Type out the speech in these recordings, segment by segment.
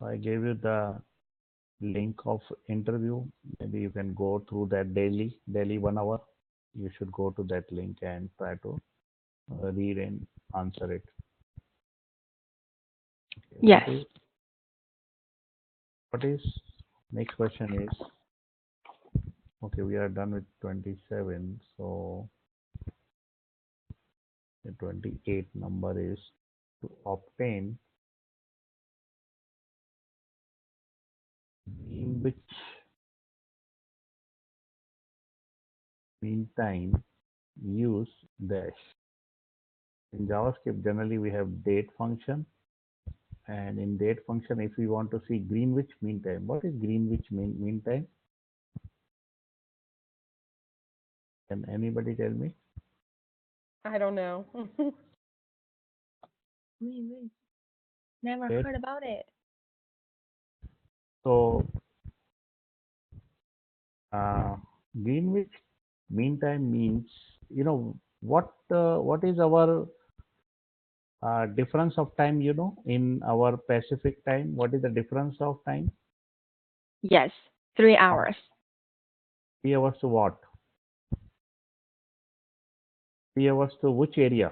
I gave you the link of interview. Maybe you can go through that daily 1 hour. You should go to that link and try to read and answer it. Okay, Yes. what is next question is, okay, we are done with 27. So the 28 number is to obtain in which meantime use dash. In JavaScript, generally we have date function, and in date function, if we want to see Greenwich Mean Time, what is Greenwich Mean Time? Can anybody tell me? I don't know. Never Date. heard about it. So Greenwich Mean Time means, what is our difference of time, in our Pacific time? What is the difference of time? Yes, 3 hours. 3 hours to what? 3 hours to which area?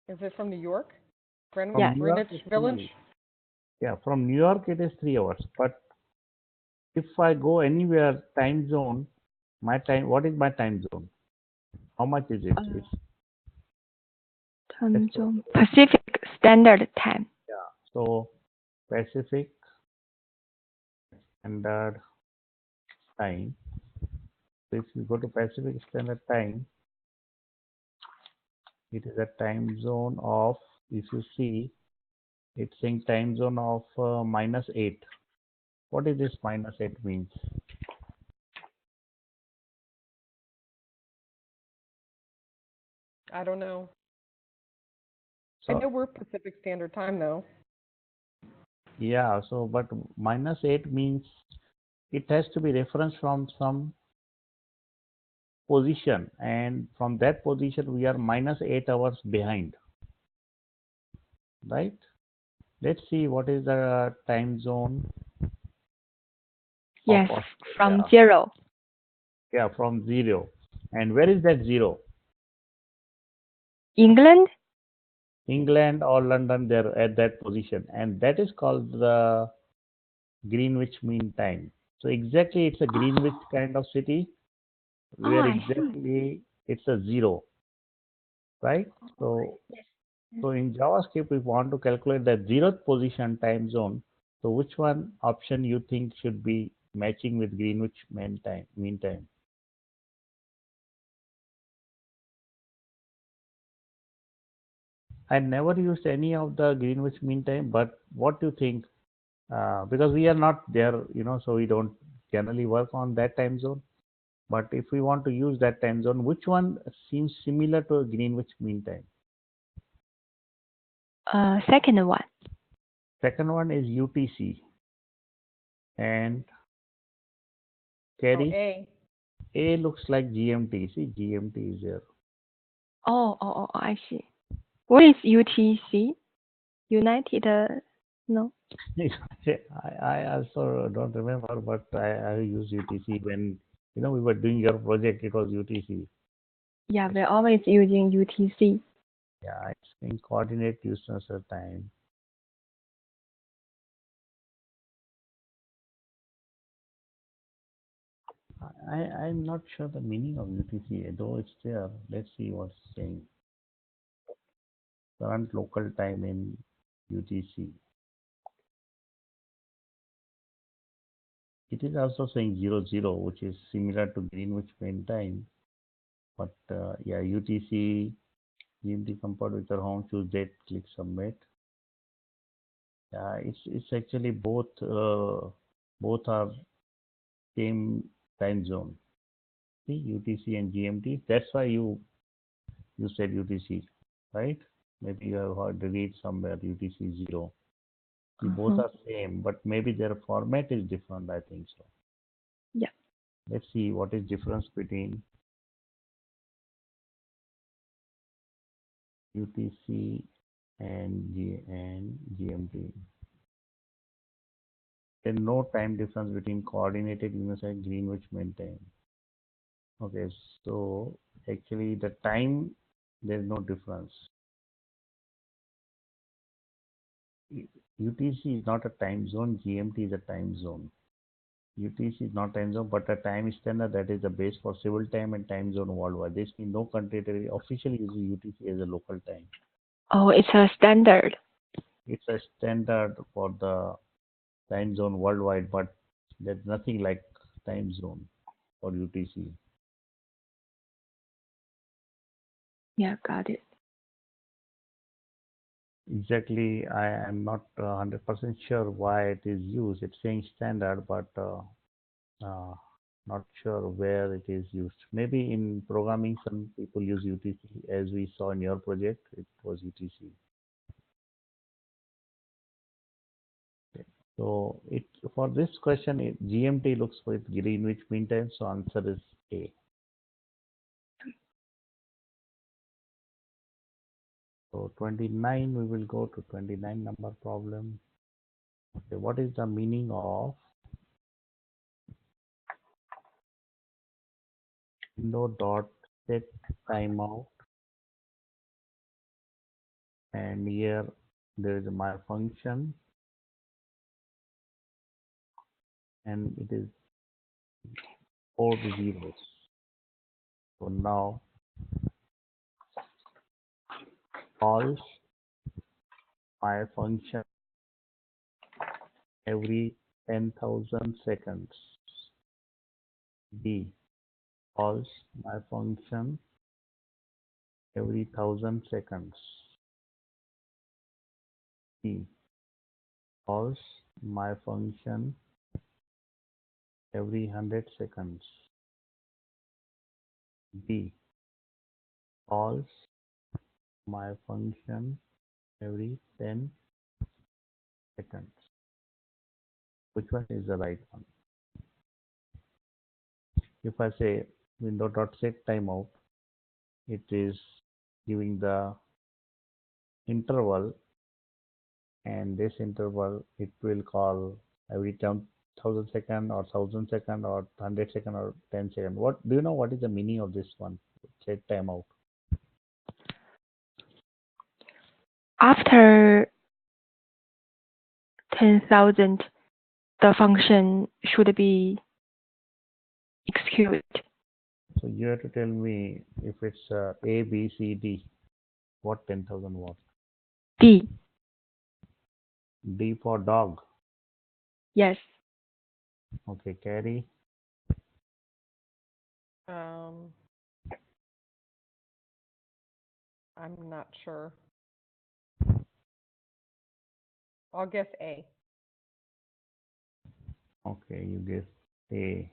Is it from New York? Greenwich, Yes. New York Greenwich is Village? Yeah, from New York it is 3 hours. But if I go anywhere time zone, my time, what is my time zone? How much is it? It's Time zone. Pacific Standard Time. Yeah. So Pacific Standard Time. So if you go to Pacific Standard Time, it is a time zone of, if you see, it's saying time zone of -8. What is this -8 means? I don't know. I So know we're Pacific Standard Time though. yeah, so but -8 means it has to be reference from some position, and from that position we are -8 hours behind, right? Let's see what is the time zone Yes, of from Australia. 0. Yeah, from 0. And where is that 0? England? England or London, they're at that position, and that is called the Greenwich Mean Time. So exactly it's a Greenwich kind of city where I see. exactly it's a 0, right? So in JavaScript, if we want to calculate the 0th position time zone, so which one option you think should be matching with Greenwich Mean Time? I never used any of the Greenwich Mean Time, but what do you think? Because we are not there, so we don't generally work on that time zone. But if we want to use that time zone, which one seems similar to Greenwich Mean Time? Second one. Second one is UTC. And Oh, Carrie, A. A looks like GMT. See, GMT is there. Oh, I see. What is UTC? United, no? I also don't remember, but I use UTC when we were doing your project. It was UTC. Yeah, we're always using UTC. Yeah, it's in coordinate Houston's time. I'm not sure the meaning of UTC, though it's there. Let's see what's saying. Current local time in UTC. It is also saying 00, which is similar to Greenwich Mean Time. But yeah, UTC, GMT compared with your home, choose date, click submit. Yeah, it's actually both are same time zone. See, UTC and GMT. That's why you said UTC, right? Maybe you have heard read somewhere UTC 0. See, both are same, but maybe their format is different. I think so. Yeah. Let's see what is difference between UTC and GMT. There's no time difference between coordinated units and Greenwich Mean Time. Okay, so actually the time, there's no difference. UTC is not a time zone, GMT is a time zone. UTC is not time zone, but a time standard that is the base for civil time and time zone worldwide. This means no country officially uses UTC as a local time. Oh, it's a standard. It's a standard for the time zone worldwide, but there's nothing like time zone for UTC. Yeah, got it. Exactly, I am not 100% sure why it is used. It's saying standard, but not sure where it is used. Maybe in programming, some people use UTC, as we saw in your project, it was UTC. Okay. So it for this question, GMT looks with Greenwich Mean Time, so answer is A. So 29, we will go to 29 number problem. Okay, what is the meaning of window dot set timeout? And here there is my function, and it is 4 zeros. So now calls my function every 10,000 seconds. B calls my function every 1,000 seconds. C calls my function every 100 seconds. D calls my function every 10 seconds. Which one is the right one? If I say window dot set timeout, it is giving the interval, and this interval it will call every 10,000 second or 1,000 second or 100 second or 10 second. What do you know? What is the meaning of this one? Set timeout. After 10,000, the function should be executed. So you have to tell me if it's A, B, C, D. What 10,000 was? D. D for dog. Yes. Okay, carry. I'm not sure. I'll guess A. Okay, you guess A.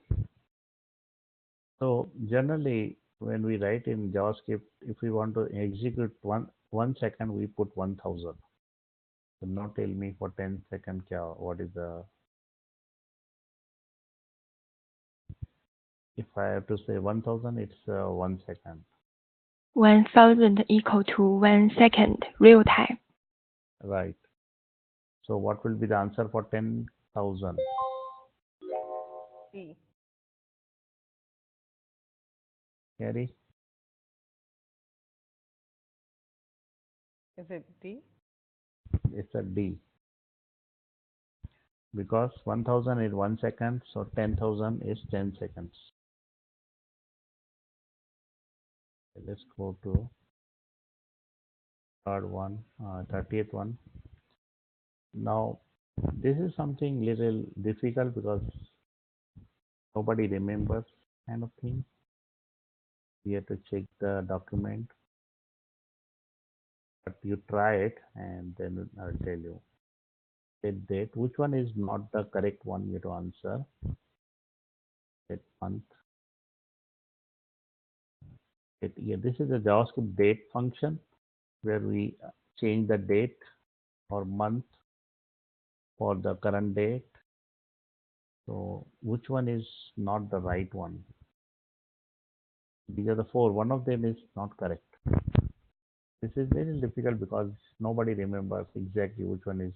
So generally, when we write in JavaScript, if we want to execute 1 second, we put 1,000. So now tell me for 10 second, what is the? If I have to say 1,000, it's 1 second. 1,000 equal to 1 second real time. Right. So what will be the answer for 10,000? D. Carry? Is it D? It's a D. Because 1,000 is 1 second, so 10,000 is 10 seconds. Let's go to third one, 30th one. Now, this is something little difficult because nobody remembers kind of thing. We have to check the document, but you try it and then I'll tell you. Set date. Which one is not the correct one you have to answer? Set month. Set year. This is a JavaScript date function where we change the date or month for the current date. So which one is not the right one? These are the four. One of them is not correct. This is very difficult because nobody remembers exactly which one is.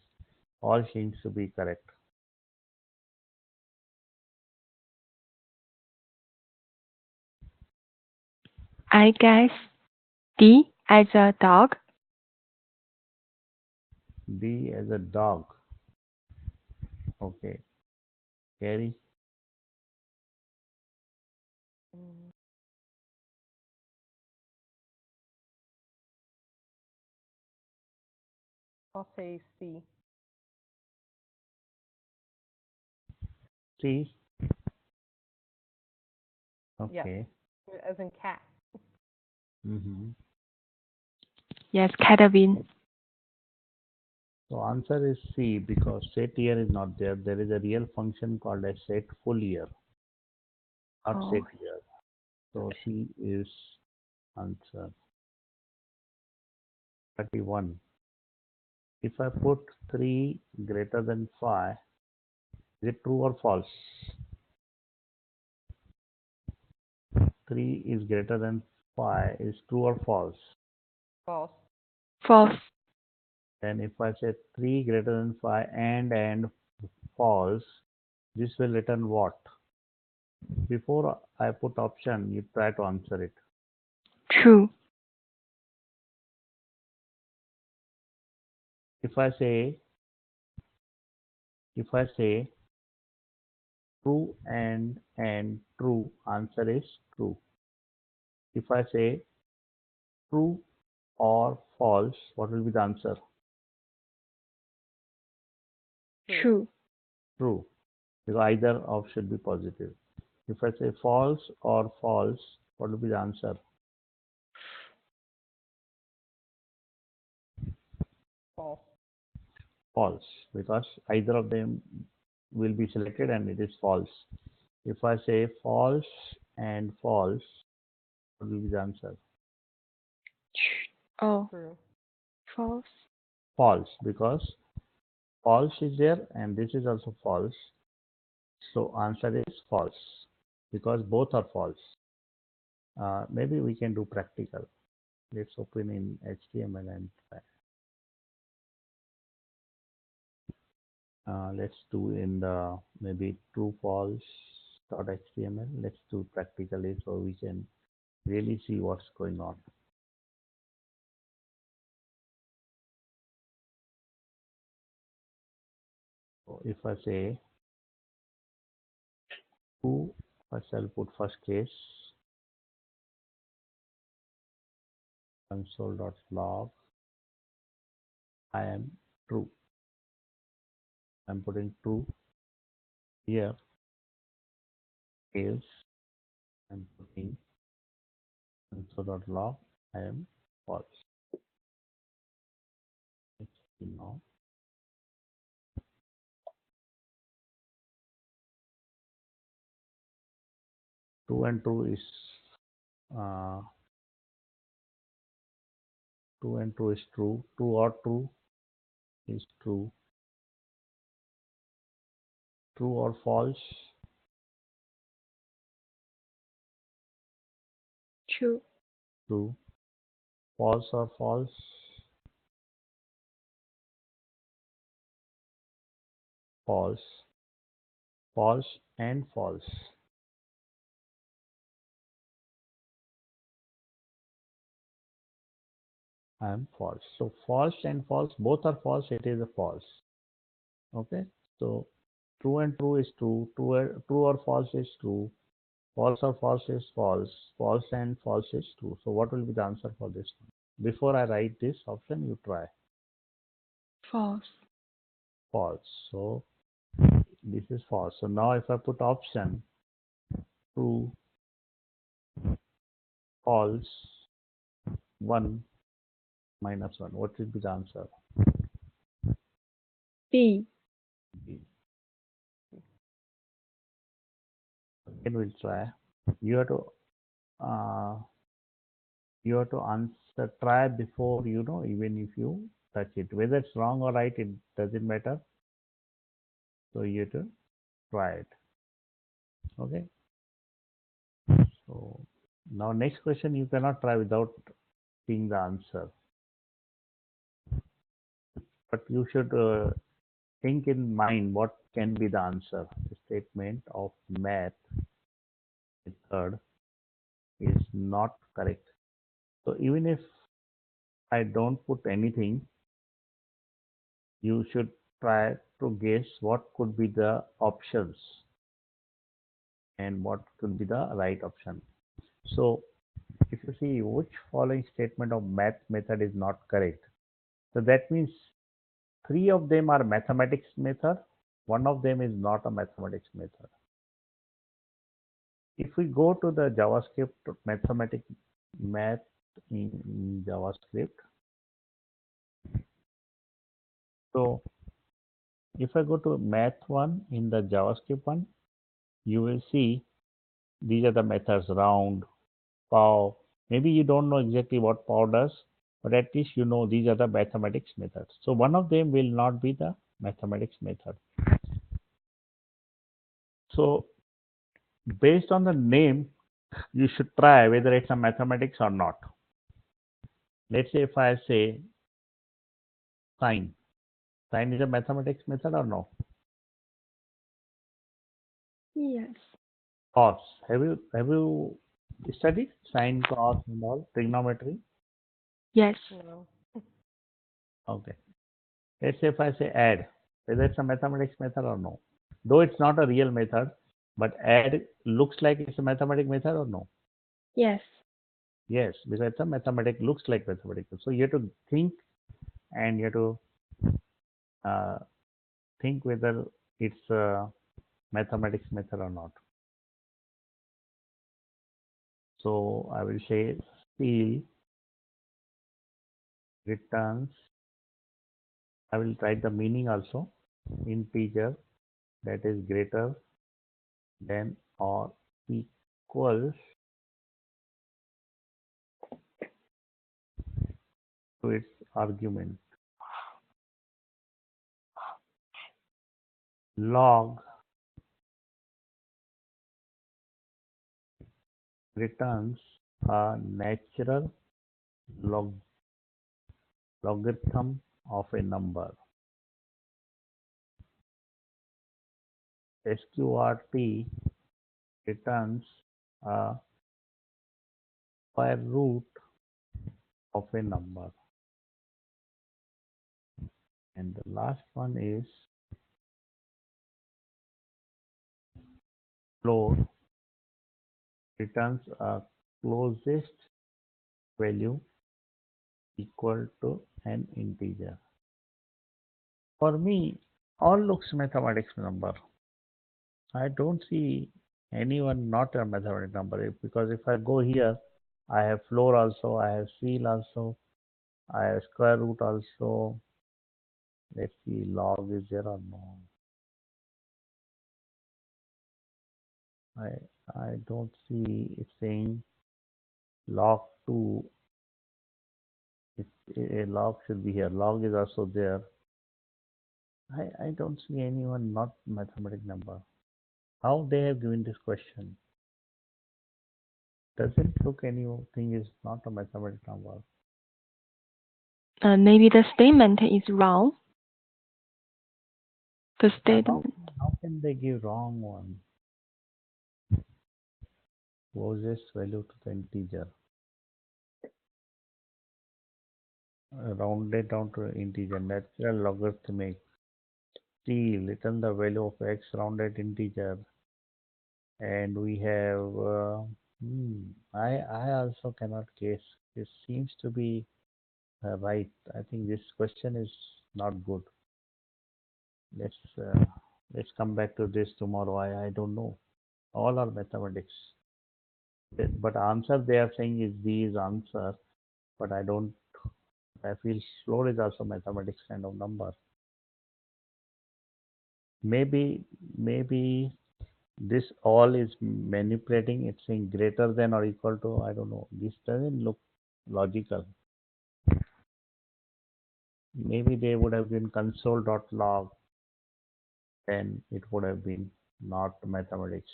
All seems to be correct. I guess D as a dog. D as a dog. Okay. Carry. Mm, I'll say C. C. Yes. Okay. As in cat. Mm-hmm. Yes, Catherine. So answer is C because set here is not there. There is a real function called as set full year, not Oh, set year. So C is answer. 31. If I put 3 greater than 5, is it true or false? 3 is greater than 5 is true or false? False. false. Then if I say 3 greater than 5 and false, this will return what? Before I put option, you try to answer it. True. If I say true and true, answer is true. If I say true or false, what will be the answer? True. True, because either of should be positive. If I say false or false, what will be the answer? False. False, because either of them will be selected and it is false. If I say false and false, what will be the answer? Oh, True. false. False, because false is there and this is also false. So answer is false because both are false. Maybe we can do practical. Let's open in HTML and try. Let's do in the maybe true false .html. Let's do practically so we can really see what's going on. So if I say true, first I'll put first case console.log. I am true. I'm putting true here. Case I'm putting console.log. I am false. Let's see now. True and true is uh, true and true is true. True or true is true. True or false? True. True. False or false? False. False and false. I am false. So false and false, both are false. It is a false. Okay. So true and true is true. True or false is true. False or false is false. False and false is true. So what will be the answer for this one? Before I write this option, you try. False. False. So this is false. So now if I put option true, false, 1 minus 1, what will be the answer? B. B. Again we'll try. You have to uh, answer, try before you know, even if you touch it. Whether it's wrong or right, it doesn't matter. So you have to try it. Okay. So now next question you cannot try without seeing the answer. But you should think in mind what can be the answer. The statement of math method is not correct. So even if I don't put anything, you should try to guess what could be the options and what could be the right option. So if you see which following statement of math method is not correct, so that means three of them are mathematics method, one of them is not a mathematics method. If we go to the JavaScript math in JavaScript, so if I go to math one in the JavaScript one, you will see these are the methods round, pow. Maybe you don't know exactly what pow does, but at least you know these are the mathematics methods. So one of them will not be the mathematics method. So based on the name, you should try whether it's a mathematics or not. Let's say if I say sine, sine is a mathematics method or no? Yes. Cos, have you studied sine, cos, and all trigonometry? Yes. No. Okay. Let's say if I say add, whether it's a mathematics method or no. Though it's not a real method, but add looks like it's a mathematical method or no? Yes. Yes, because it's a mathematic looks like mathematical. So you have to think and you have to uh, think whether it's a mathematics method or not. So I will say steel returns. I will write the meaning also. Integer that is greater than or equals to its argument. Log returns a natural log logarithm of a number. Sqrt returns a square root of a number. And the last one is float returns a closest value equal to an integer. For me, all looks mathematics number. I don't see anyone not a mathematical number because if I go here, I have floor also, I have seal also, I have square root also. Let's see, log is there or no? I I don't see it saying log 2. It's a log should be here. Log is also there. I don't see anyone not mathematical number. How they have given this question? Doesn't look anything is not a mathematical number. Maybe the statement is wrong. The statement. How can they give wrong one? Closest value to the integer. Rounded down to integer. Natural logarithmic. T return the value of x rounded integer. And we have I also cannot guess. This seems to be right. I think this question is not good. Let's uh, let's come back to this tomorrow. I don't know. All are mathematics. But answer they are saying is B is answer. But I don't. I feel floor is also mathematics kind of number. Maybe this all is manipulating. It's saying greater than or equal to. I don't know. This doesn't look logical. Maybe they would have been console.log, then it would have been not mathematics.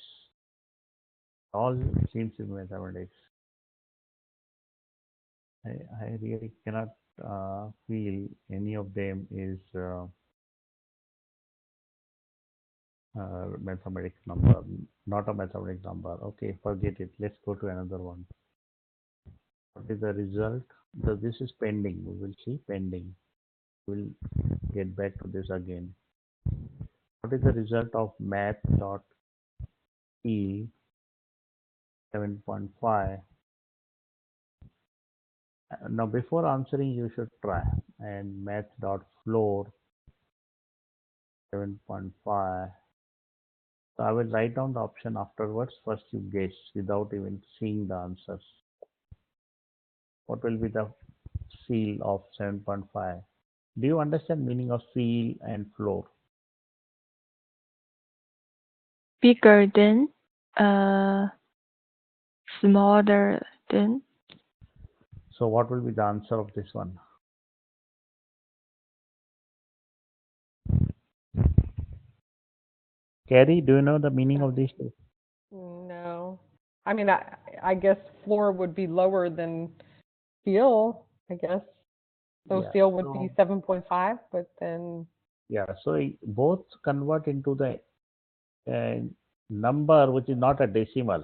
All seems to be mathematics. I really cannot feel any of them is mathematics number, not a mathematics number. Okay, forget it. Let's go to another one. What is the result? So this is pending. We will see pending. We'll get back to this again. What is the result of math.e 7.5? Now before answering you should try, and math.floor 7.5. So I will write down the option afterwards. First you guess without even seeing the answers. What will be the seal of 7.5? Do you understand meaning of seal and floor? Bigger than, smaller than. So what will be the answer of this one? Carrie, do you know the meaning of these two? No. I mean, I guess floor would be lower than seal, I guess. So Yeah, seal would be so 7.5, but then yeah, so both convert into the number which is not a decimal.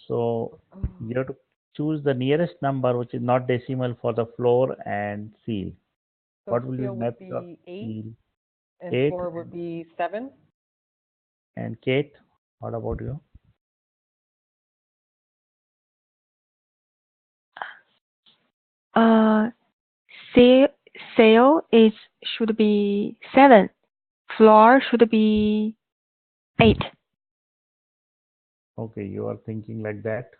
So you have to choose the nearest number which is not decimal for the floor and seal. so What will be seal would method of be 8 seal? and 8 floor would be 7. and Kate, what about you? Seal, should be 7. Floor should be 8. Okay, you are thinking like that.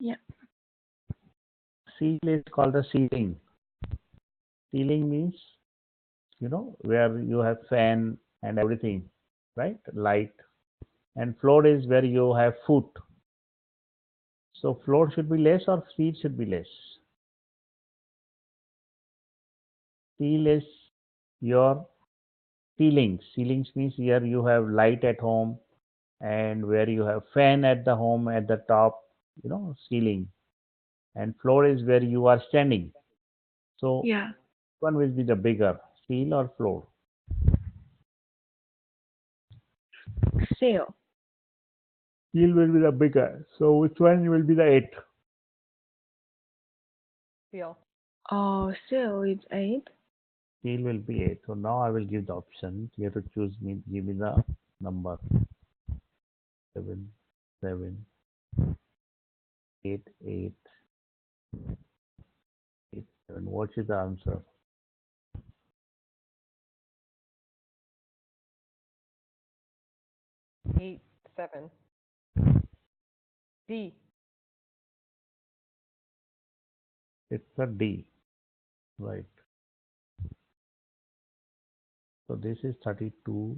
Yeah. Seal is called the ceiling. Ceiling means, where you have fan and everything, right? Light. And floor is where you have foot. So floor should be less or seal should be less? Seal is your ceilings. Ceilings means here you have light at home and where you have fan at the home at the top, ceiling. And floor is where you are standing. So Yeah. one will be the bigger, seal or floor? Seal. Seal will be the bigger. So which one will be the 8? Seal. Oh, seal is 8. Seal will be 8. So now I will give the option. You have to give me the number. 7, 7, 8, 8, 8, 7. What is the answer? 8, 7. D. It's a D, right? So this is 32.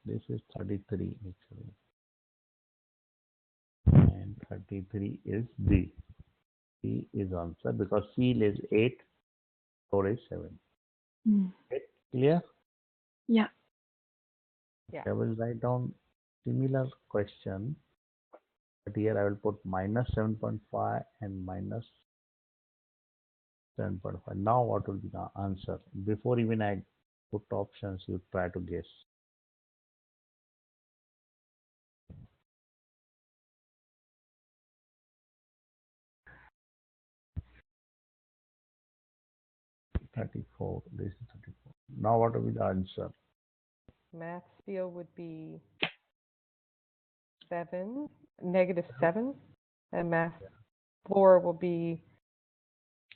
This is 33 actually. And 33 is D. D is answer because seal is 8, floor is 7. Okay, clear? Yeah. Yeah. I will write down similar question, but here I will put minus 7.5 and minus 7.5. Now what will be the answer? Before even I put options, you try to guess. This is 34. Now what will be the answer? Math seal would be 7, -7, and math floor will be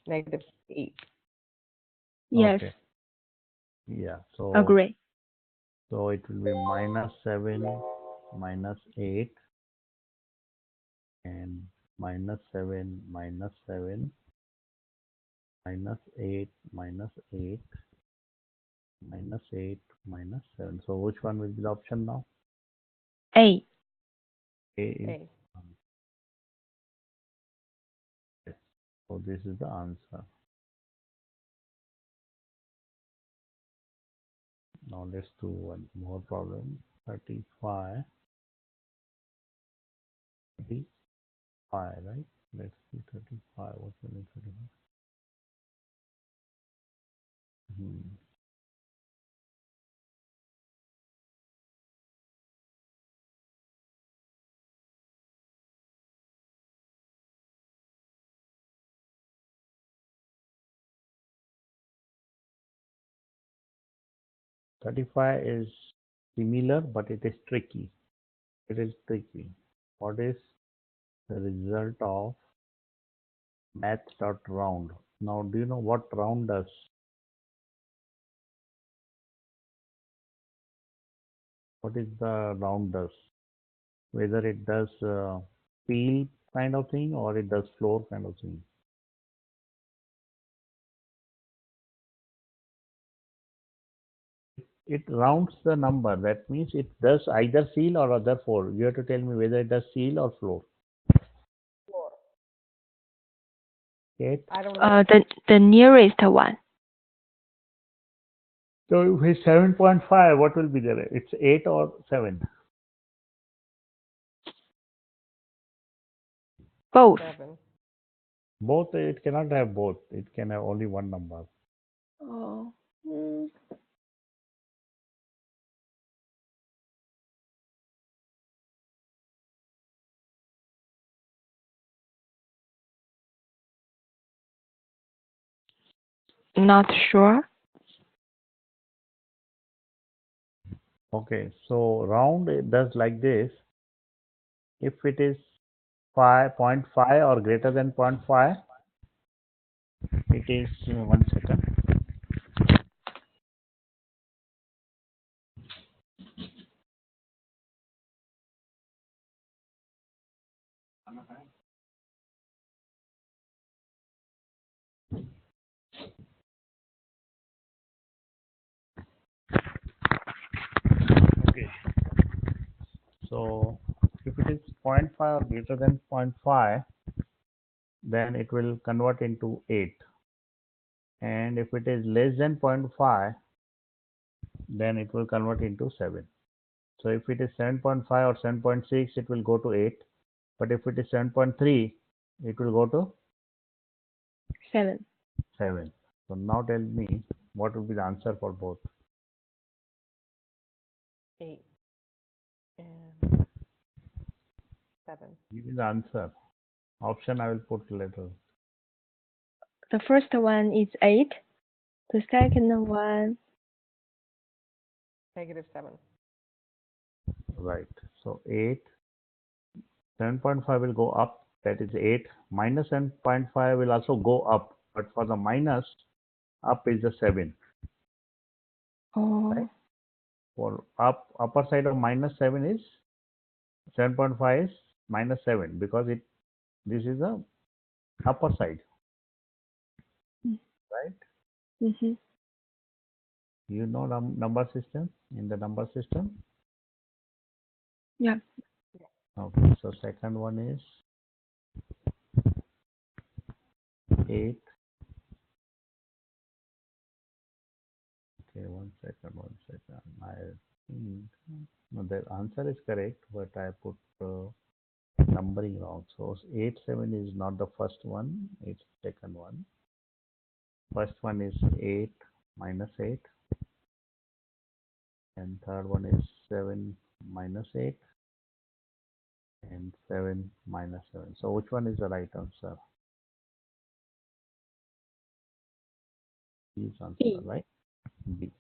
-8. Yes. Okay. Yeah. Agree. So it will be minus 7, minus 8, and minus 7, minus 7, minus 8, minus 8, minus 8, minus 7. So which one will be the option now? A. A is A. yes. So this is the answer. Now let's do one more problem. 35, 35, right? Let's see 35. What will be 35? Hmm. 35 is similar, but it is tricky. It is tricky. What is the result of math.round? Now, do you know what round does? What is the round does? Whether it does peel kind of thing or it does floor kind of thing. It rounds the number. That means it does either seal or other four. You have to tell me whether it does seal or floor. Floor. Okay. I don't know. The nearest one. So if it's 7.5, what will be there? It's 8 or 7? Both. 7. Both. It cannot have both. It can have only one number. Oh. Not sure. Okay, so round it does like this. If it is 5.5 or greater than 0.5, it is 1 second. Okay, so if it is 0.5 or greater than 0.5, then it will convert into 8. And if it is less than 0.5, then it will convert into 7. So if it is 7.5 or 7.6, it will go to 8. But if it is 7.3, it will go to 7. 7. So now tell me what will be the answer for both. 8 and 7. Give me the answer. Option I will put later. The first one is 8. The second one, -7. Right. So 8, 7.5 will go up. That is 8. Minus 7.5 will also go up. But for the minus, up is the 7. oh, Right? For upper side of minus 7 is 7.5 is minus 7 because this is the upper side. Right? mm-hmm. You know number system in the number system. Yeah. Okay. So second one is 8. Okay, 1 second, 1 second. I think no, the answer is correct, but I put numbering wrong. So 8, 7 is not the first one, it's second one. First one is 8 minus 8, and third one is 7 minus 8, and 7 minus 7. So which one is the right answer? B's answer, B. right? B.